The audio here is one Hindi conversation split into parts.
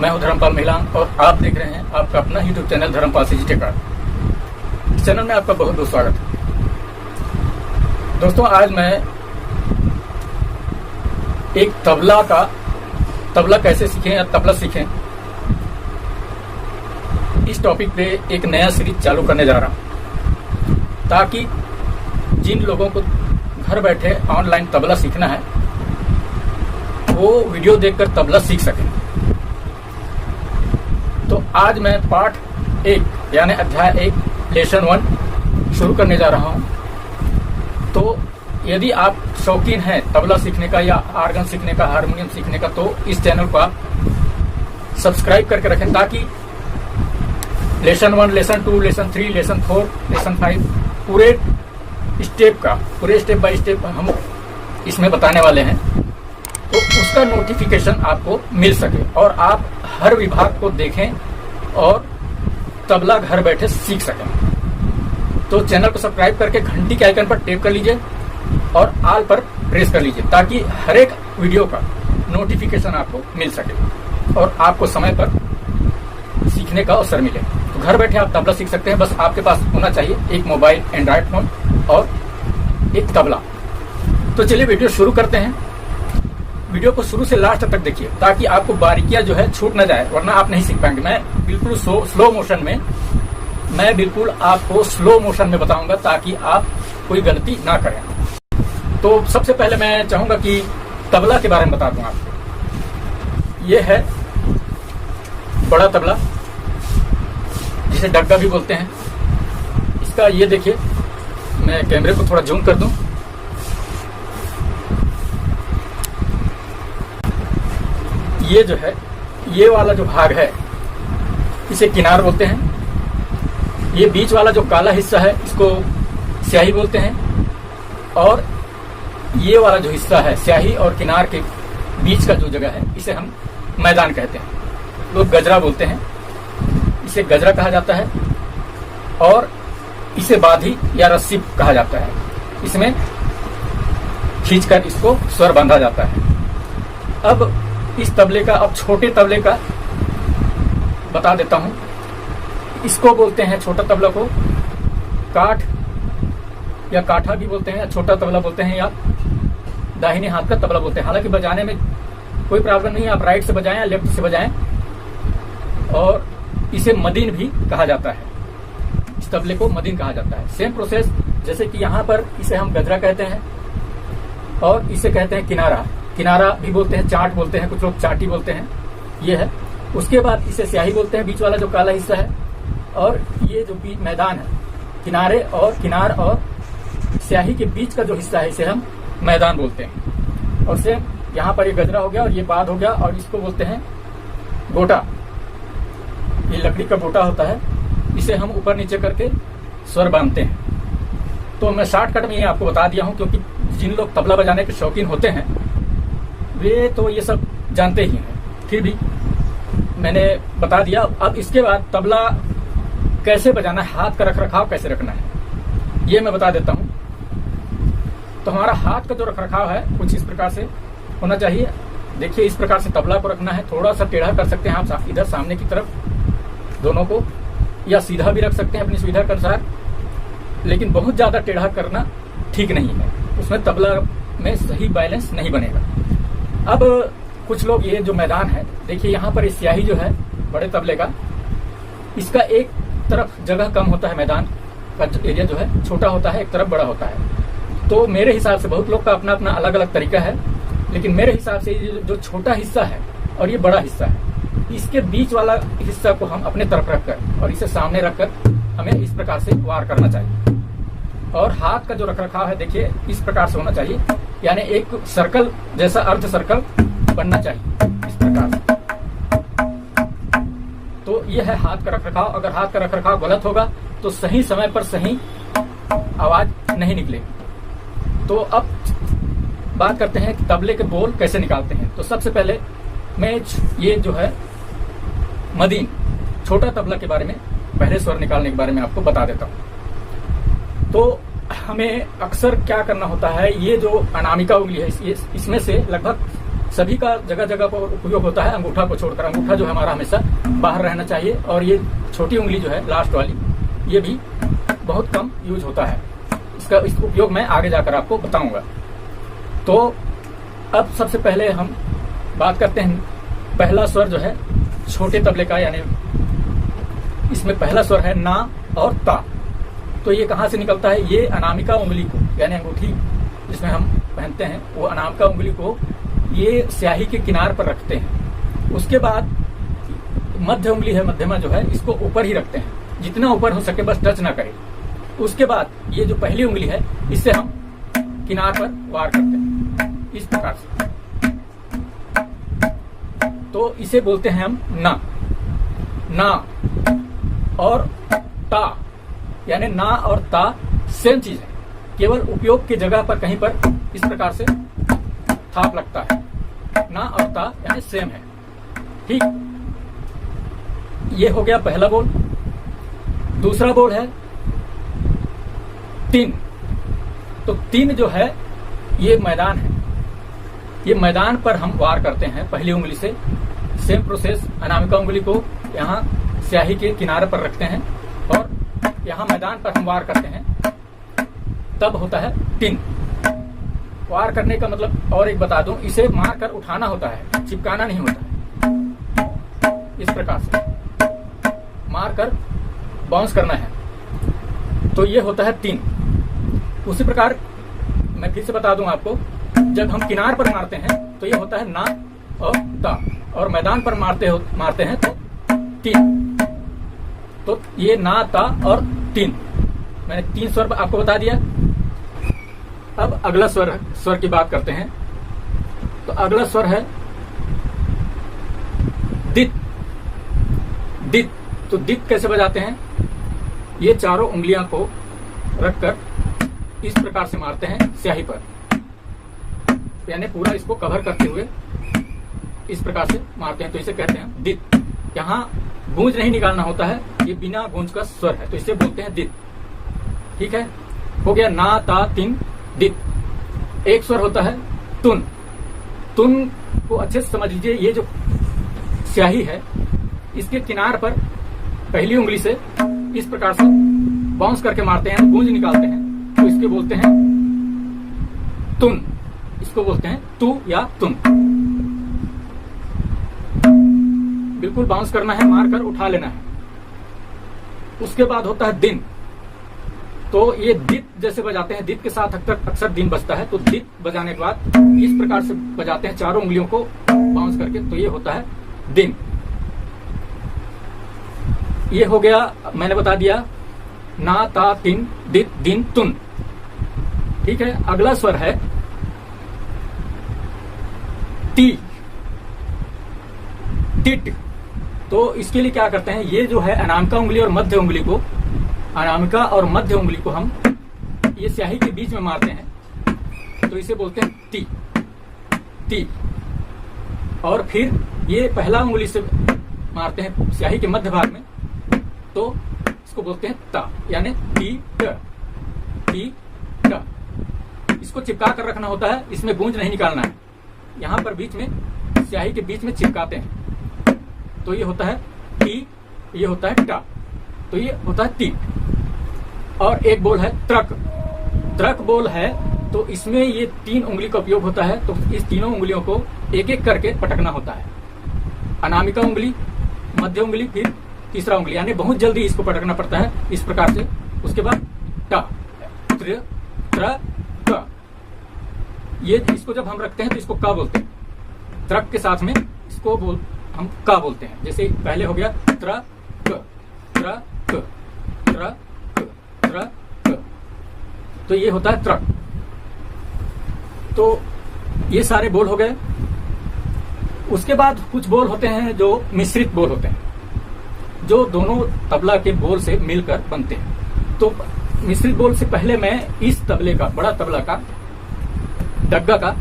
मैं हूं धर्मपाल महिलांग और आप देख रहे हैं आपका अपना यूट्यूब चैनल धर्मपाल से टेक्निकल। इस चैनल में आपका बहुत बहुत स्वागत है। दोस्तों, आज मैं एक तबला कैसे सीखें या तबला सीखें, इस टॉपिक पे एक नया सीरीज चालू करने जा रहा हूं, ताकि जिन लोगों को घर बैठे ऑनलाइन तबला सीखना है वो वीडियो देखकर तबला सीख सकें। तो आज मैं पार्ट 1 यानी अध्याय 1 लेसन 1 शुरू करने जा रहा हूं। तो यदि आप शौकीन हैं तबला सीखने का या आर्गन सीखने का, हारमोनियम सीखने का, तो इस चैनल को आप सब्सक्राइब करके रखें, ताकि lesson 1, lesson 2, lesson 3, lesson 4, lesson 5 पूरे स्टेप बाय स्टेप हम इसमें बताने वाले हैं। तो उसका नोटिफिकेशन आपको मिल सके और आप हर विभाग को देखें और तबला घर बैठे सीख सकें। तो चैनल को सब्सक्राइब करके घंटी के आइकन पर टैप कर लीजिए और ऑल पर प्रेस कर लीजिए, ताकि हर एक वीडियो का नोटिफिकेशन आपको मिल सके और आपको समय पर सीखने का अवसर मिले। तो घर बैठे आप तबला सीख सकते हैं। बस आपके पास होना चाहिए एक मोबाइल एंड्रॉयड फोन और एक तबला। तो चलिए वीडियो शुरू करते हैं। वीडियो को शुरू से लास्ट तक देखिए, ताकि आपको बारीकियां जो है छूट न जाए, वरना आप नहीं सीख पाएंगे। मैं बिल्कुल स्लो मोशन में बताऊंगा, ताकि आप कोई गलती ना करें। तो सबसे पहले मैं चाहूंगा कि तबला के बारे में बता दूं आपको। ये है बड़ा तबला, जिसे डग्गा भी बोलते हैं। इसका ये देखिए, मैं कैमरे को थोड़ा जूम कर दूं। ये जो है, ये वाला जो भाग है इसे किनार बोलते हैं। ये बीच वाला जो काला हिस्सा है इसको स्याही बोलते हैं, और ये वाला जो हिस्सा है स्याही और किनार के बीच का जो जगह है इसे हम मैदान कहते हैं। लोग गजरा बोलते हैं, इसे गजरा कहा जाता है, और इसे बाधी या रस्सी कहा जाता है। इसमें खींचकर इसको स्वर बांधा जाता है। अब इस तबले का, अब छोटे तबले का बता देता हूं। इसको बोलते हैं, छोटा तबला को काठ या काठा भी बोलते हैं, या छोटा तबला बोलते हैं, या दाहिने हाथ का तबला बोलते हैं। हालांकि बजाने में कोई प्रॉब्लम नहीं है, आप राइट से बजाएं या लेफ्ट से बजाएं। और इसे मदीन भी कहा जाता है। इस तबले को मदीन कहा जाता है। सेम प्रोसेस, जैसे कि यहाँ पर इसे हम गजरा कहते हैं और इसे कहते हैं किनारा भी बोलते हैं, चाट बोलते हैं, कुछ लोग चाटी बोलते हैं। ये है। उसके बाद इसे स्याही बोलते हैं, बीच वाला जो काला हिस्सा है, और ये जो मैदान है, किनार और स्याही के बीच का जो हिस्सा है इसे हम मैदान बोलते हैं। और सेम यहाँ पर ये गजरा हो गया और ये बाद हो गया, और इसको बोलते हैं गोटा। ये लकड़ी का गोटा होता है, इसे हम ऊपर नीचे करके स्वर बांधते हैं। तो मैं शॉर्टकट में ये आपको बता दिया हूँ, क्योंकि जिन लोग तबला बजाने के शौकीन होते हैं वे तो ये सब जानते ही हैं, फिर भी मैंने बता दिया। अब इसके बाद तबला कैसे बजाना है, हाथ का रखरखाव कैसे रखना है, ये मैं बता देता हूँ। तो हमारा हाथ का जो रखरखाव है कुछ इस प्रकार से होना चाहिए। देखिए, इस प्रकार से तबला को रखना है। थोड़ा सा टेढ़ा कर सकते हैं आप इधर सामने की तरफ दोनों को, या सीधा भी रख सकते हैं अपनी सुविधा के अनुसार, लेकिन बहुत ज्यादा टेढ़ा करना ठीक नहीं है, उसमें तबला में सही बैलेंस नहीं बनेगा। अब कुछ लोग, ये जो मैदान है देखिए, यहाँ पर स्याही जो है बड़े तबले का, इसका एक तरफ जगह कम होता है, मैदान का एरिया जो है छोटा होता है, एक तरफ बड़ा होता है। तो मेरे हिसाब से, बहुत लोग का अपना अपना अलग अलग तरीका है, लेकिन मेरे हिसाब से ये जो छोटा हिस्सा है और ये बड़ा हिस्सा है, इसके बीच वाला हिस्सा को हम अपने तरफ रखकर और इसे सामने रखकर हमें इस प्रकार से वार करना चाहिए। और हाथ का जो रखरखाव है देखिए इस प्रकार से होना चाहिए, यानी एक सर्कल जैसा अर्ध सर्कल बनना चाहिए इस प्रकार से। तो ये है हाथ का रखरखाव। अगर हाथ का रखरखाव गलत होगा तो सही समय पर सही आवाज नहीं निकलेगी। तो अब बात करते हैं कि तबले के बोल कैसे निकालते हैं। तो सबसे पहले मैं ये जो है मदीन, छोटा तबला के बारे में, पहले स्वर निकालने के बारे में आपको बता देता हूं। तो हमें अक्सर क्या करना होता है, ये जो अनामिका उंगली है इसमें से लगभग सभी का जगह जगह पर उपयोग होता है, अंगूठा को छोड़कर। अंगूठा जो है हमारा हमेशा बाहर रहना चाहिए, और ये छोटी उंगली जो है लास्ट वाली, ये भी बहुत कम यूज होता है। इसका उपयोग मैं आगे जाकर आपको बताऊंगा। तो अब सबसे पहले हम बात करते हैं पहला स्वर जो है छोटे तबले का, यानी इसमें पहला स्वर है ना और ता। तो ये कहाँ से निकलता है? ये अनामिका उंगली को, यानी अंगूठी जिसमें हम पहनते हैं, वो अनामिका उंगली को ये स्याही के किनार पर रखते हैं। उसके बाद मध्य उंगली है, मध्यमा जो है, इसको ऊपर ही रखते हैं, जितना ऊपर हो सके, बस टच ना करे। उसके बाद ये जो पहली उंगली है, इससे हम किनार पर वार करते हैं इस प्रकार से। तो इसे बोलते हैं हम ना। ना और ता, यानी ना और ता सेम चीज है, केवल उपयोग की जगह पर कहीं पर इस प्रकार से थाप लगता है। ना और ता यानी सेम है, ठीक। ये हो गया पहला बोल। दूसरा बोल है तीन। तो तीन जो है ये मैदान है, ये मैदान पर हम वार करते हैं पहली उंगली से। सेम प्रोसेस, अनामिका उंगली को यहाँ स्याही के किनारे पर रखते हैं और यहाँ मैदान पर हम वार करते हैं, तब होता है तीन। वार करने का मतलब और एक बता दूं, इसे मार कर उठाना होता है, चिपकाना नहीं होता है। इस प्रकार से मार कर बाउंस करना है, तो ये होता है तीन। उसी प्रकार मैं फिर से बता दूं आपको, जब हम किनार पर मारते हैं तो ये होता है ना और ता, और मैदान पर मारते हैं तो तीन। तो ये ना, ता और तीन, मैंने तीन स्वर आपको बता दिया। अब अगला स्वर की बात करते हैं। तो अगला स्वर है दित। दित, तो दित कैसे बजाते हैं? ये चारों उंगलियां को रखकर इस प्रकार से मारते हैं स्याही पर, यानी पूरा इसको कवर करते हुए इस प्रकार से मारते हैं, तो इसे कहते हैं दित। यहाँ गूंज नहीं निकालना होता है, ये बिना गूंज का स्वर है, तो इसे बोलते हैं दित। ठीक है, हो गया ना, ता, तीन, दित। एक स्वर होता है तुन। तुन को अच्छे से समझ लीजिए, ये जो स्याही है इसके किनार पर पहली उंगली से इस प्रकार से बाउंस करके मारते हैं, गूंज निकालते हैं, तो इसके बोलते हैं तुन। इसको बोलते हैं तू या तुन। बिल्कुल बाउंस करना है, मार कर उठा लेना है। उसके बाद होता है दिन। तो ये दित जैसे बजाते हैं, दित के साथ अक्सर दिन बजता है, तो दित बजाने के बाद इस प्रकार से बजाते हैं चारों उंगलियों को बाउंस करके, तो ये होता है दिन। ये हो गया, मैंने बता दिया, ना, ता, तीन, दित, दिन, तुन। ठीक है, अगला स्वर है ती, टिट। तो इसके लिए क्या करते हैं, ये जो है अनामिका उंगली और मध्य उंगली को, अनामिका और मध्य उंगली को हम ये स्याही के बीच में मारते हैं, तो इसे बोलते हैं ती। ती। और फिर ये पहला उंगली से मारते हैं स्याही के मध्य भाग में, तो इसको बोलते हैं ता, यानी टी ट, टी ट। इसको चिपका कर रखना होता है, इसमें गूंज नहीं निकालना है। यहाँ पर बीच में स्याही के बीच में चिपकाते हैं, तो ये होता है टी, ये होता है टा, तो ये होता है ती। और एक बोल है त्रक। त्रक बोल है, तो इसमें ये तीन उंगली का उपयोग होता है, तो इस तीनों उंगलियों को एक एक करके पटकना होता है। अनामिका उंगली, मध्य उंगली, फिर तीसरा उंगली, यानी बहुत जल्दी इसको पटकना पड़ता है इस प्रकार से। उसके बाद टा, त्र, त्र, क। ये इसको जब हम रखते हैं तो इसको का बोलते हैं। त्रक के साथ में इसको हम का बोलते हैं। जैसे पहले हो गया त्र क, त्र क, त्र क, त्र क, तो ये होता है त्रक। तो ये सारे बोल हो गए। उसके बाद कुछ बोल होते हैं जो मिश्रित बोल होते हैं, जो दोनों तबला के बोल से मिलकर बनते हैं। तो मिश्रित बोल से पहले मैं इस तबले का, बड़ा तबला का, डग्गा का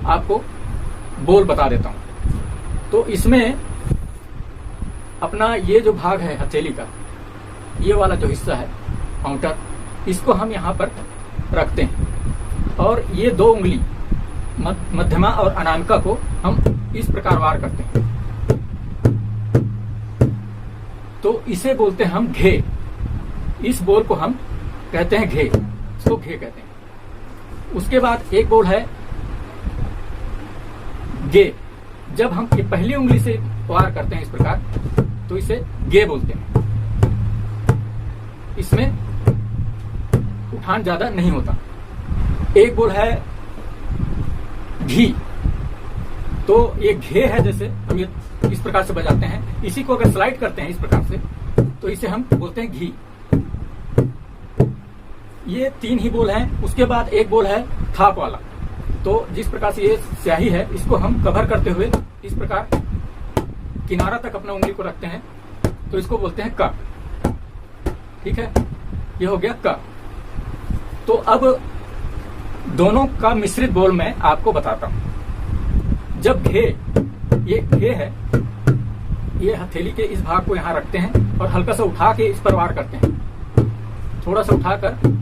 आपको बोल बता देता हूं। तो इसमें अपना ये जो भाग है हथेली का, ये वाला जो हिस्सा है काउंटर, इसको हम यहाँ पर रखते हैं, और ये दो उंगली मध्यमा और अनामिका को हम इस प्रकार वार करते हैं, तो इसे बोलते हैं हम घे। इस बोल को हम कहते हैं घे, इसको घे कहते हैं। उसके बाद एक बोल है गे। जब हम ये पहली उंगली से वार करते हैं इस प्रकार, तो इसे गे बोलते हैं। इसमें उठान ज्यादा नहीं होता। एक बोल है घी, तो ये घे है, जैसे हम ये इस प्रकार से बजाते हैं, इसी को अगर स्लाइड करते हैं इस प्रकार से, तो इसे हम बोलते हैं घी। ये 3 ही बोल हैं। उसके बाद एक बोल है थाप वाला। तो जिस प्रकार से ये स्याही है, इसको हम कवर करते हुए इस प्रकार किनारा तक अपना उंगली को रखते हैं, तो इसको बोलते हैं क। ठीक है, ये हो गया क। तो अब दोनों का मिश्रित बोल मैं आपको बताता हूं। जब घे, ये घे है, ये हथेली के इस भाग को यहां रखते हैं और हल्का सा उठा के इस पर वार करते हैं। थोड़ा सा उठाकर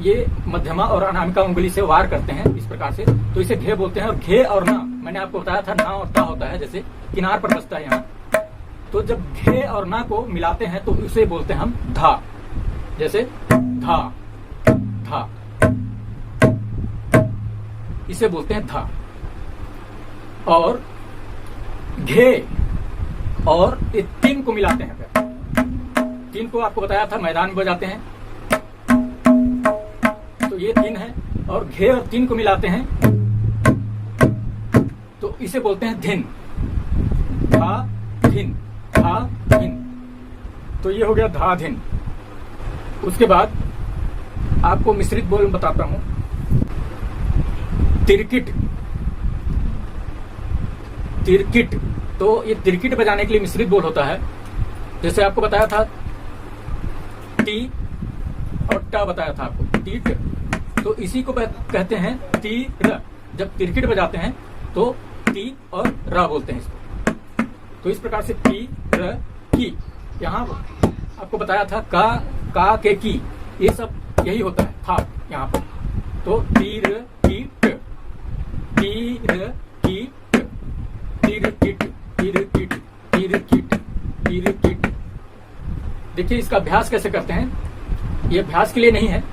ये मध्यमा और अनामिका उंगली से वार करते हैं इस प्रकार से, तो इसे घे बोलते हैं। और घे और ना, मैंने आपको बताया था ना और ता होता है, जैसे किनार पर बसता है यहाँ। तो जब घे और ना को मिलाते हैं तो इसे बोलते हैं हम धा। जैसे धा, धा, इसे बोलते हैं धा। और घे और ये 3 को मिलाते हैं। 3 को आपको बताया था मैदान में बजाते हैं, तो ये 3 है। और घे और 3 को मिलाते हैं तो इसे बोलते हैं धिन। धा धिन, धा धिन। तो ये हो गया धा धिन। उसके बाद आपको मिश्रित बोल बताता हूं। तिरकिट, तिरकिट। तो ये तिरकिट बजाने के लिए मिश्रित बोल होता है। जैसे आपको बताया था टी और टा बताया था आपको, टी ट। तो इसी को कहते हैं ती र। जब तिरकिट बजाते हैं तो टी और र बोलते हैं इसको। तो इस प्रकार से टी र की। यहाँ आपको बताया था का के की, ये सब यही होता है था यहाँ पर। तो ती र की ट, ती र की ट, तिर किट, तिर किट, तिर किट, तिर किट। देखिए इसका अभ्यास कैसे करते हैं। ये अभ्यास के लिए नहीं है।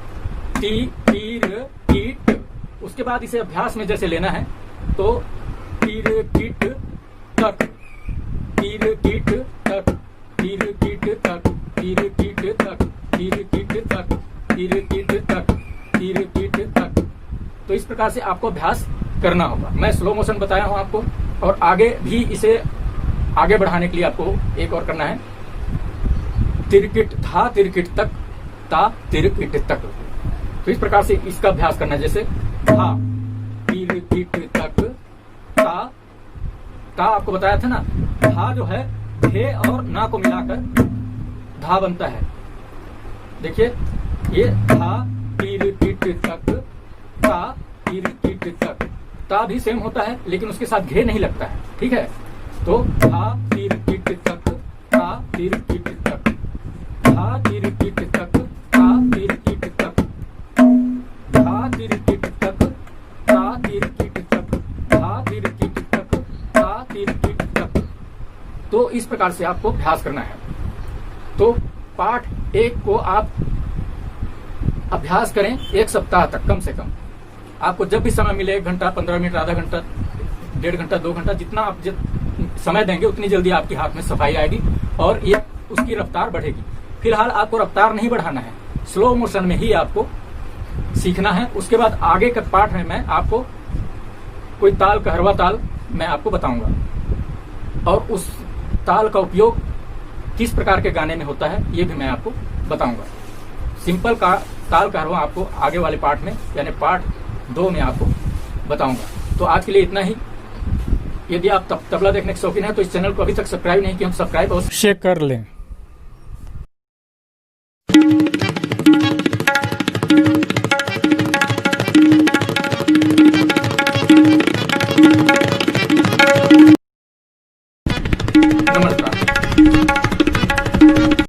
टी तीर कीट। उसके बाद इसे अभ्यास में जैसे लेना है, तो तीर कीट तक, तीर कीट तक, तीर कीट तक, तीर कीट तक, तीर कीट तक, तीर कीट तक, तीर कीट तक। तो इस प्रकार से आपको अभ्यास करना होगा। मैं स्लो मोशन बताया हूं आपको, और आगे भी इसे आगे बढ़ाने के लिए आपको एक और करना है। तिरकिट था तिरकिट तक, ता तिरकिट तक। तो इस प्रकार से इसका अभ्यास करना है। जैसे था तिरकिट तक, ता आपको बताया था ना, था जो है थे और ना को मिलाकर धा बनता है। देखिए ये था तिरकिट तक, ता तिरकिट तक। ता भी सेम होता है, लेकिन उसके साथ घे नहीं लगता है। ठीक है, तो था तिरकिट तक, ता तिरकिट तक, था तिरकिट तक, ता तिरकिट तक, धा तिरकिट तक, ता तिरकिट तक, धा तिरकिट तक, ता तिरकिट तक। तो इस प्रकार से आपको अभ्यास करना है। तो पाठ 1 को आप अभ्यास करें 1 सप्ताह तक कम से कम। आपको जब भी समय मिले, 1 घंटा, 15 मिनट, आधा घंटा, 1.5 घंटा, 2 घंटा, जितना आप समय देंगे उतनी जल्दी आपके हाथ में सफाई आएगी और ये उसकी रफ्तार बढ़ेगी। फिलहाल आपको रफ्तार नहीं बढ़ाना है, स्लो मोशन में ही आपको सीखना है। उसके बाद आगे के पाठ में मैं आपको कोई ताल, कहरवा ताल मैं आपको बताऊंगा, और उस ताल का उपयोग किस प्रकार के गाने में होता है ये भी मैं आपको बताऊंगा। सिंपल का ताल कहरवा आपको आगे वाले पाठ में, यानी पाठ 2 में आपको बताऊंगा। तो आज के लिए इतना ही। यदि आप तबला देखने के शौकीन हैं तो इस चैनल को अभी तक सब्सक्राइब नहीं किया, हम सब्सक्राइब और शेयर कर लें। नमस्कार।